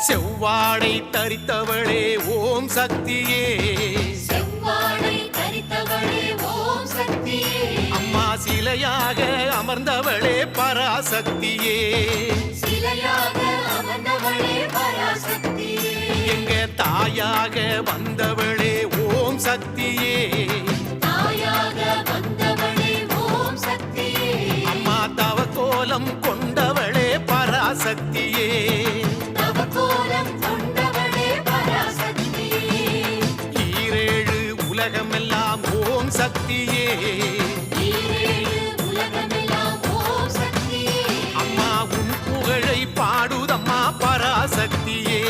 செவ்வாடை தரித்தவளே ஓம் சக்தியே, செவ்வாடை தரித்தவளே ஓம் சக்தியே, அம்மா சிலையாக அமர்ந்தவளே பராசக்தியே, சிலையாக அமர்ந்தவளே பராசக்தியே, எங்க தாயாக வந்தவளே ஓம் சக்தியே, தாயாக வந்தவளே ஓம் சக்தியே, அம்மா தவ கோலம் கொண்டவளே பராசக்தியே, தவக்கோலம் கொண்டவளே பராசக்தியே, ஈரேழு உலகமெல்லாம் ஓம் சக்தியே, ஈரேழு உலகமெல்லாம் ஓம் சக்தியே, அம்மா உன் புகழை பாடுதம்மா பராசக்தியே.